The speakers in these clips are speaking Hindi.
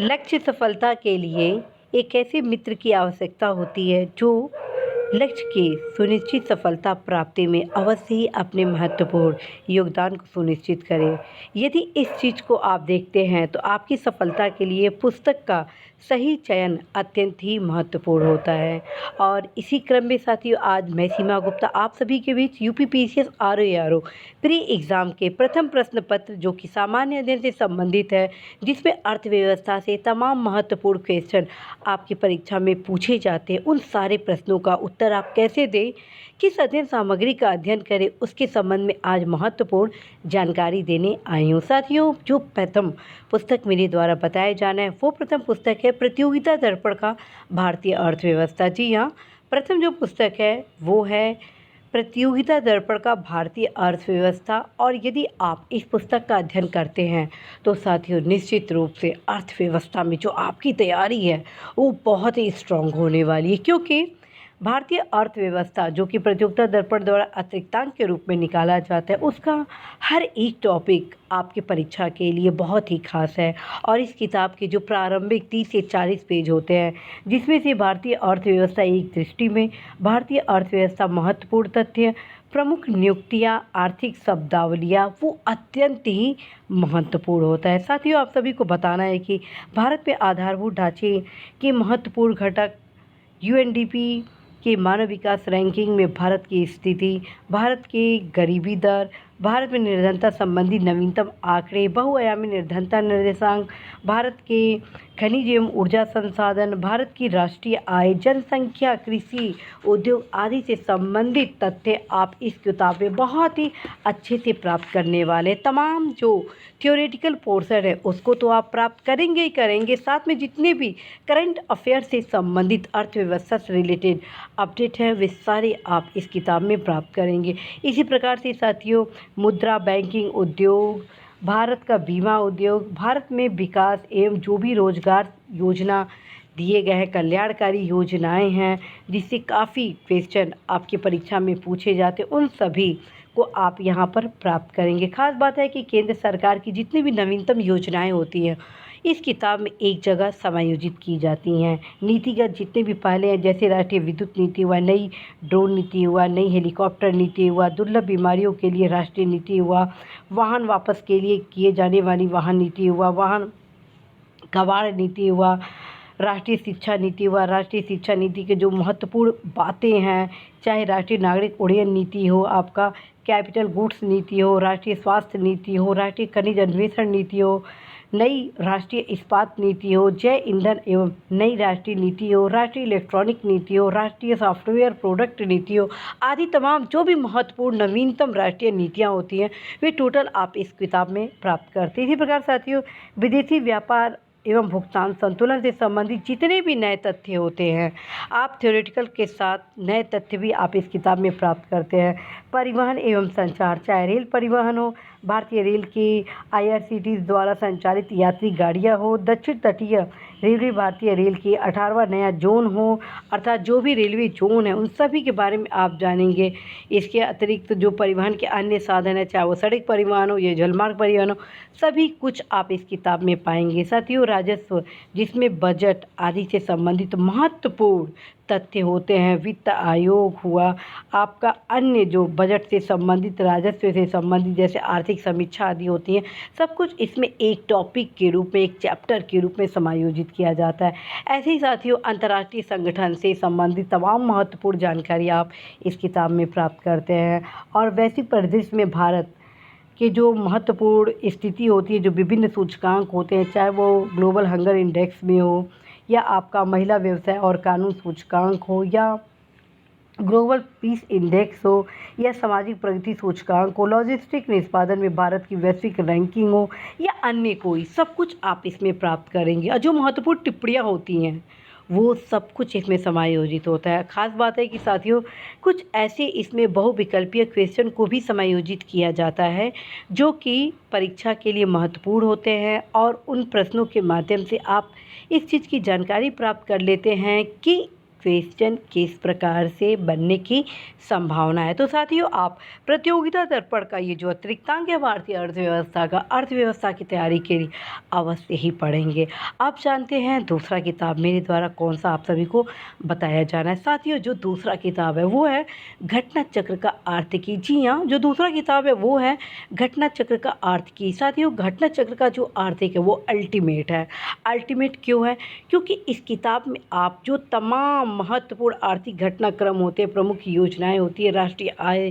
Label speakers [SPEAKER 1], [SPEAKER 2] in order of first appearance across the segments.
[SPEAKER 1] लक्ष्य सफलता के लिए एक ऐसे मित्र की आवश्यकता होती है जो लक्ष्य की सुनिश्चित सफलता प्राप्ति में अवश्य ही अपने महत्वपूर्ण योगदान को सुनिश्चित करें। यदि इस चीज़ को आप देखते हैं तो आपकी सफलता के लिए पुस्तक का सही चयन अत्यंत ही महत्वपूर्ण होता है। और इसी क्रम में साथियों, आज मैं सीमा गुप्ता आप सभी के बीच यूपीपीसीएस आरओ प्री एग्ज़ाम के प्रथम प्रश्न पत्र जो कि सामान्य अध्ययन से संबंधित है, जिसमें अर्थव्यवस्था से तमाम महत्वपूर्ण क्वेश्चन आपकी परीक्षा में पूछे जाते हैं, उन सारे प्रश्नों का उत्तर आप कैसे दें, किस अध्ययन सामग्री का अध्ययन करें, उसके संबंध में आज महत्वपूर्ण जानकारी देने आई हूँ। साथियों, जो प्रथम पुस्तक मेरे द्वारा बताया जाना है वो प्रथम पुस्तक है प्रतियोगिता दर्पण का भारतीय अर्थव्यवस्था। जी हाँ, प्रथम जो पुस्तक है वो है प्रतियोगिता दर्पण का भारतीय अर्थव्यवस्था। और यदि आप इस पुस्तक का अध्ययन करते हैं तो साथियों, निश्चित रूप से अर्थव्यवस्था में जो आपकी तैयारी है वो बहुत ही स्ट्रांग होने वाली है, क्योंकि भारतीय अर्थव्यवस्था जो कि प्रतियोगिता दर्पण द्वारा अतिरिक्तांक के रूप में निकाला जाता है, उसका हर एक टॉपिक आपकी परीक्षा के लिए बहुत ही खास है। और इस किताब के जो प्रारंभिक 30 से 40 पेज होते हैं, जिसमें से भारतीय अर्थव्यवस्था एक दृष्टि में, भारतीय अर्थव्यवस्था महत्वपूर्ण तथ्य, प्रमुख नियुक्तियाँ, आर्थिक शब्दावलियाँ, वो अत्यंत ही महत्वपूर्ण होता है। साथियों, आप सभी को बताना है कि भारत में आधारभूत ढांचे के महत्वपूर्ण घटक, यूएनडीपी के मानव विकास रैंकिंग में भारत की स्थिति, भारत की गरीबी दर, भारत में निर्धनता संबंधी नवीनतम आंकड़े, बहुआयामी निर्धनता निर्देशांक, भारत के खनिज एवं ऊर्जा संसाधन, भारत की राष्ट्रीय आय, जनसंख्या, कृषि, उद्योग आदि से संबंधित तथ्य आप इस किताब में बहुत ही अच्छे से प्राप्त करने वाले। तमाम जो थ्योरेटिकल पोर्शन है उसको तो आप प्राप्त करेंगे ही करेंगे, साथ में जितने भी करंट अफेयर से संबंधित अर्थव्यवस्था से रिलेटेड अपडेट है वे सारे आप इस किताब में प्राप्त करेंगे। इसी प्रकार से साथियों, मुद्रा बैंकिंग उद्योग, भारत का बीमा उद्योग, भारत में विकास एवं जो भी रोजगार योजना दिए गए हैं, कल्याणकारी योजनाएं हैं, जिससे काफ़ी क्वेश्चन आपकी परीक्षा में पूछे जाते हैं, उन सभी को आप यहां पर प्राप्त करेंगे। खास बात है कि केंद्र सरकार की जितनी भी नवीनतम योजनाएं होती हैं इस किताब में एक जगह समायोजित की जाती हैं। नीतिगत जितने भी पहले हैं, जैसे राष्ट्रीय विद्युत नीति हुआ, नई ड्रोन नीति हुआ, नई हेलीकॉप्टर नीति हुआ, दुर्लभ बीमारियों के लिए राष्ट्रीय नीति हुआ, वाहन वापस के लिए किए जाने वाली वाहन नीति हुआ, वाहन कबाड़ नीति हुआ, राष्ट्रीय शिक्षा नीति हुआ। राष्ट्रीय शिक्षा नीति के जो महत्वपूर्ण बातें हैं, चाहे राष्ट्रीय नागरिक उड्डयन नीति हो, आपका कैपिटल गुड्स नीति हो, राष्ट्रीय स्वास्थ्य नीति हो, राष्ट्रीय खनिज अन्वेषण नीति हो, नई राष्ट्रीय इस्पात नीति हो, जैव ईंधन एवं नई राष्ट्रीय नीति हो, राष्ट्रीय इलेक्ट्रॉनिक नीति हो, राष्ट्रीय सॉफ्टवेयर प्रोडक्ट नीति हो, आदि तमाम जो भी महत्वपूर्ण नवीनतम राष्ट्रीय नीतियाँ होती हैं वे टोटल आप इस किताब में प्राप्त करते हैं। इसी प्रकार साथियों, विदेशी व्यापार एवं भुगतान संतुलन से संबंधित जितने भी नए तथ्य होते हैं, आप थ्योरेटिकल के साथ नए तथ्य भी आप इस किताब में प्राप्त करते हैं। परिवहन एवं संचार, चाहे रेल परिवहन हो, भारतीय रेल की आईआरसीटीसी द्वारा संचालित यात्री गाड़ियाँ हो, दक्षिण तटीय रेलवे भारतीय रेल की 18वां नया जोन हो, अर्थात जो भी रेलवे जोन है उन सभी के बारे में आप जानेंगे। इसके अतिरिक्त जो परिवहन के अन्य साधन है, चाहे वो सड़क परिवहन हो या जलमार्ग परिवहन हो, सभी कुछ आप इस किताब में पाएंगे। साथियों, राजस्व जिसमें बजट आदि से संबंधित महत्वपूर्ण तथ्य होते हैं, वित्त आयोग हुआ, आपका अन्य जो बजट से संबंधित, राजस्व से संबंधित जैसे आर्थिक समीक्षा आदि होती हैं, सब कुछ इसमें एक टॉपिक के रूप में, एक चैप्टर के रूप में समायोजित किया जाता है। ऐसे ही साथियों, अंतर्राष्ट्रीय संगठन से संबंधित तमाम महत्वपूर्ण जानकारी आप इस किताब में प्राप्त करते हैं। और वैश्विक परिदृश्य में भारत कि जो महत्वपूर्ण स्थिति होती है, जो विभिन्न सूचकांक होते हैं, चाहे वो ग्लोबल हंगर इंडेक्स में हो या आपका महिला व्यवसाय और कानून सूचकांक हो या ग्लोबल पीस इंडेक्स हो या सामाजिक प्रगति सूचकांक हो, लॉजिस्टिक निष्पादन में भारत की वैश्विक रैंकिंग हो या अन्य कोई, सब कुछ आप इसमें प्राप्त करेंगे। और जो महत्वपूर्ण टिप्पणियाँ होती हैं वो सब कुछ इसमें समायोजित होता है। खास बात है कि साथियों, कुछ ऐसे इसमें बहुविकल्पीय क्वेश्चन को भी समायोजित किया जाता है जो कि परीक्षा के लिए महत्वपूर्ण होते हैं, और उन प्रश्नों के माध्यम से आप इस चीज़ की जानकारी प्राप्त कर लेते हैं कि क्वेश्चन किस प्रकार से बनने की संभावना है। तो साथियों, आप प्रतियोगिता दर्पण का ये जो अतिरिक्तांक है भारतीय अर्थव्यवस्था का, अर्थव्यवस्था की तैयारी के लिए अवश्य ही पढ़ेंगे। आप जानते हैं दूसरा किताब मेरे द्वारा कौन सा आप सभी को बताया जाना है। साथियों, जो दूसरा किताब है वो है घटना चक्र का आर्थिकी। जी हाँ, जो दूसरा किताब है वो है घटना चक्र का आर्थिकी। साथियों, घटना चक्र का जो आर्थिक है वो अल्टीमेट है। अल्टीमेट क्यों है? क्योंकि इस किताब में आप जो तमाम महत्वपूर्ण आर्थिक घटनाक्रम होते हैं, प्रमुख योजनाएं होती है, राष्ट्रीय आय,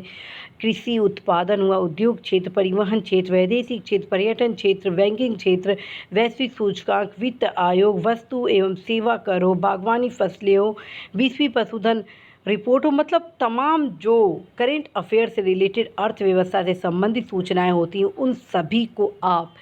[SPEAKER 1] कृषि उत्पादन हुआ, उद्योग क्षेत्र, परिवहन क्षेत्र, वैदेशिक क्षेत्र, पर्यटन क्षेत्र, बैंकिंग क्षेत्र, वैश्विक सूचकांक, वित्त आयोग, वस्तु एवं सेवा कर हो, बागवानी फसलें हो, 20वीं पशुधन रिपोर्ट हो, मतलब तमाम जो करेंट अफेयर से रिलेटेड अर्थव्यवस्था से संबंधित सूचनाएं होती हैं उन सभी को आप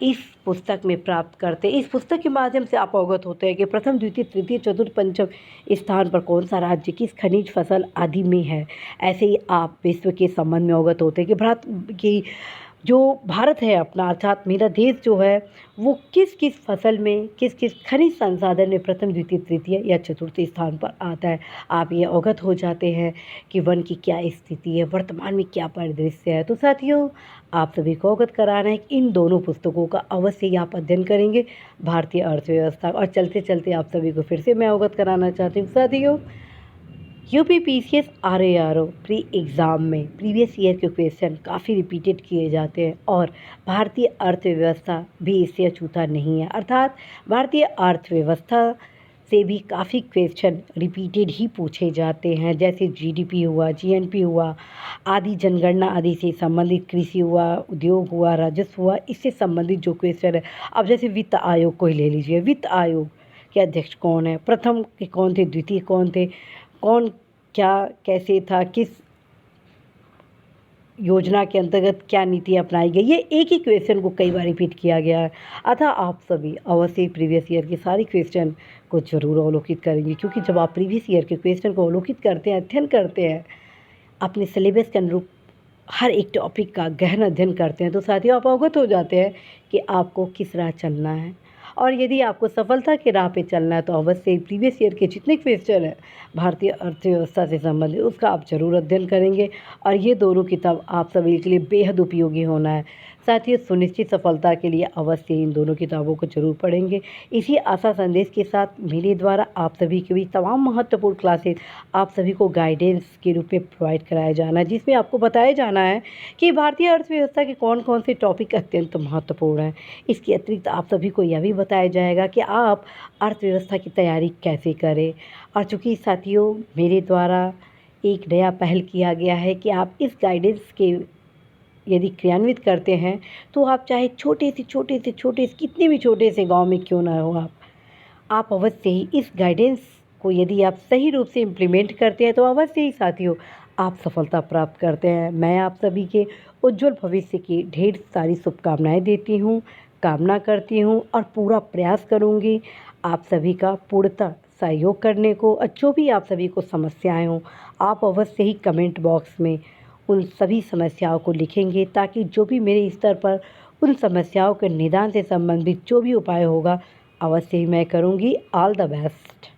[SPEAKER 1] इस पुस्तक में प्राप्त करते हैं। इस पुस्तक के माध्यम से आप अवगत होते हैं कि प्रथम, द्वितीय, तृतीय, चतुर्थ, पंचम स्थान पर कौन सा राज्य किस खनिज फसल आदि में है। ऐसे ही आप विश्व के संबंध में अवगत होते हैं कि जो भारत है अपना, अर्थात मेरा देश जो है, वो किस किस फसल में, किस किस खनिज संसाधन में प्रथम, द्वितीय, तृतीय या चतुर्थ स्थान पर आता है। आप ये अवगत हो जाते हैं कि वन की क्या स्थिति है, वर्तमान में क्या परिदृश्य है। तो साथियों, आप सभी को अवगत कराना है कि इन दोनों पुस्तकों का अवश्य ही आप अध्ययन करेंगे, भारतीय अर्थव्यवस्था। और चलते चलते आप सभी को फिर से मैं अवगत कराना चाहती हूँ साथियों, यूपीपीसीएस आरएआरओ प्री एग्ज़ाम में प्रीवियस ईयर के क्वेश्चन काफ़ी रिपीटेड किए जाते हैं और भारतीय अर्थव्यवस्था भी इससे अछूता नहीं है। अर्थात भारतीय अर्थव्यवस्था से भी काफ़ी क्वेश्चन रिपीटेड ही पूछे जाते हैं, जैसे जीडीपी हुआ, जीएनपी हुआ आदि, जनगणना आदि से संबंधित, कृषि हुआ, उद्योग हुआ, राजस्व हुआ, इससे संबंधित जो क्वेश्चन है। अब जैसे वित्त आयोग को ही ले लीजिए। वित्त आयोग के अध्यक्ष कौन है, प्रथम के कौन थे, द्वितीय कौन थे, कौन क्या कैसे था, किस योजना के अंतर्गत क्या नीति अपनाई गई, ये एक ही क्वेश्चन को कई बार रिपीट किया गया है। अतः आप सभी अवश्य प्रीवियस ईयर के सारे क्वेश्चन को जरूर अवलोकित करेंगे, क्योंकि जब आप प्रीवियस ईयर के क्वेश्चन को अवलोकित करते हैं, अध्ययन करते हैं, अपने सिलेबस के अनुरूप हर एक टॉपिक का गहन अध्ययन करते हैं, तो साथियों आप अवगत हो जाते हैं कि आपको किस राह चलना है। और यदि आपको सफलता के राह पे चलना है तो अवश्य प्रीवियस ईयर के जितने क्वेश्चन हैं भारतीय अर्थव्यवस्था से संबंधित, उसका आप जरूर अध्ययन करेंगे। और ये दोनों किताब आप सभी के लिए बेहद उपयोगी होना है। साथियों, सुनिश्चित सफलता के लिए अवश्य इन दोनों किताबों को जरूर पढ़ेंगे। इसी आशा संदेश के साथ मेरे द्वारा आप सभी के भी तमाम महत्वपूर्ण क्लासेस आप सभी को गाइडेंस के रूप में प्रोवाइड कराया जाना है, जिसमें आपको बताया जाना है कि भारतीय अर्थव्यवस्था के कौन कौन से टॉपिक अत्यंत महत्वपूर्ण हैं। इसके अतिरिक्त आप सभी को यह भी बताया जाएगा कि आप अर्थव्यवस्था की तैयारी कैसे करें। और चूँकि साथियों मेरे द्वारा एक नया पहल किया गया है कि आप इस गाइडेंस के यदि क्रियान्वित करते हैं तो आप चाहे छोटे से कितने भी छोटे से गांव में क्यों ना हो, आप अवश्य ही इस गाइडेंस को यदि आप सही रूप से इम्प्लीमेंट करते हैं तो अवश्य ही साथियों आप सफलता प्राप्त करते हैं। मैं आप सभी के उज्जवल भविष्य की ढेर सारी शुभकामनाएं देती हूँ, कामना करती हूँ और पूरा प्रयास करूँगी आप सभी का पूर्णतः सहयोग करने को। और जो भी आप सभी को समस्याएं हों, आप अवश्य ही कमेंट बॉक्स में उन सभी समस्याओं को लिखेंगे, ताकि जो भी मेरे स्तर पर उन समस्याओं के निदान से संबंधित जो भी उपाय होगा अवश्य ही मैं करूँगी। All the best.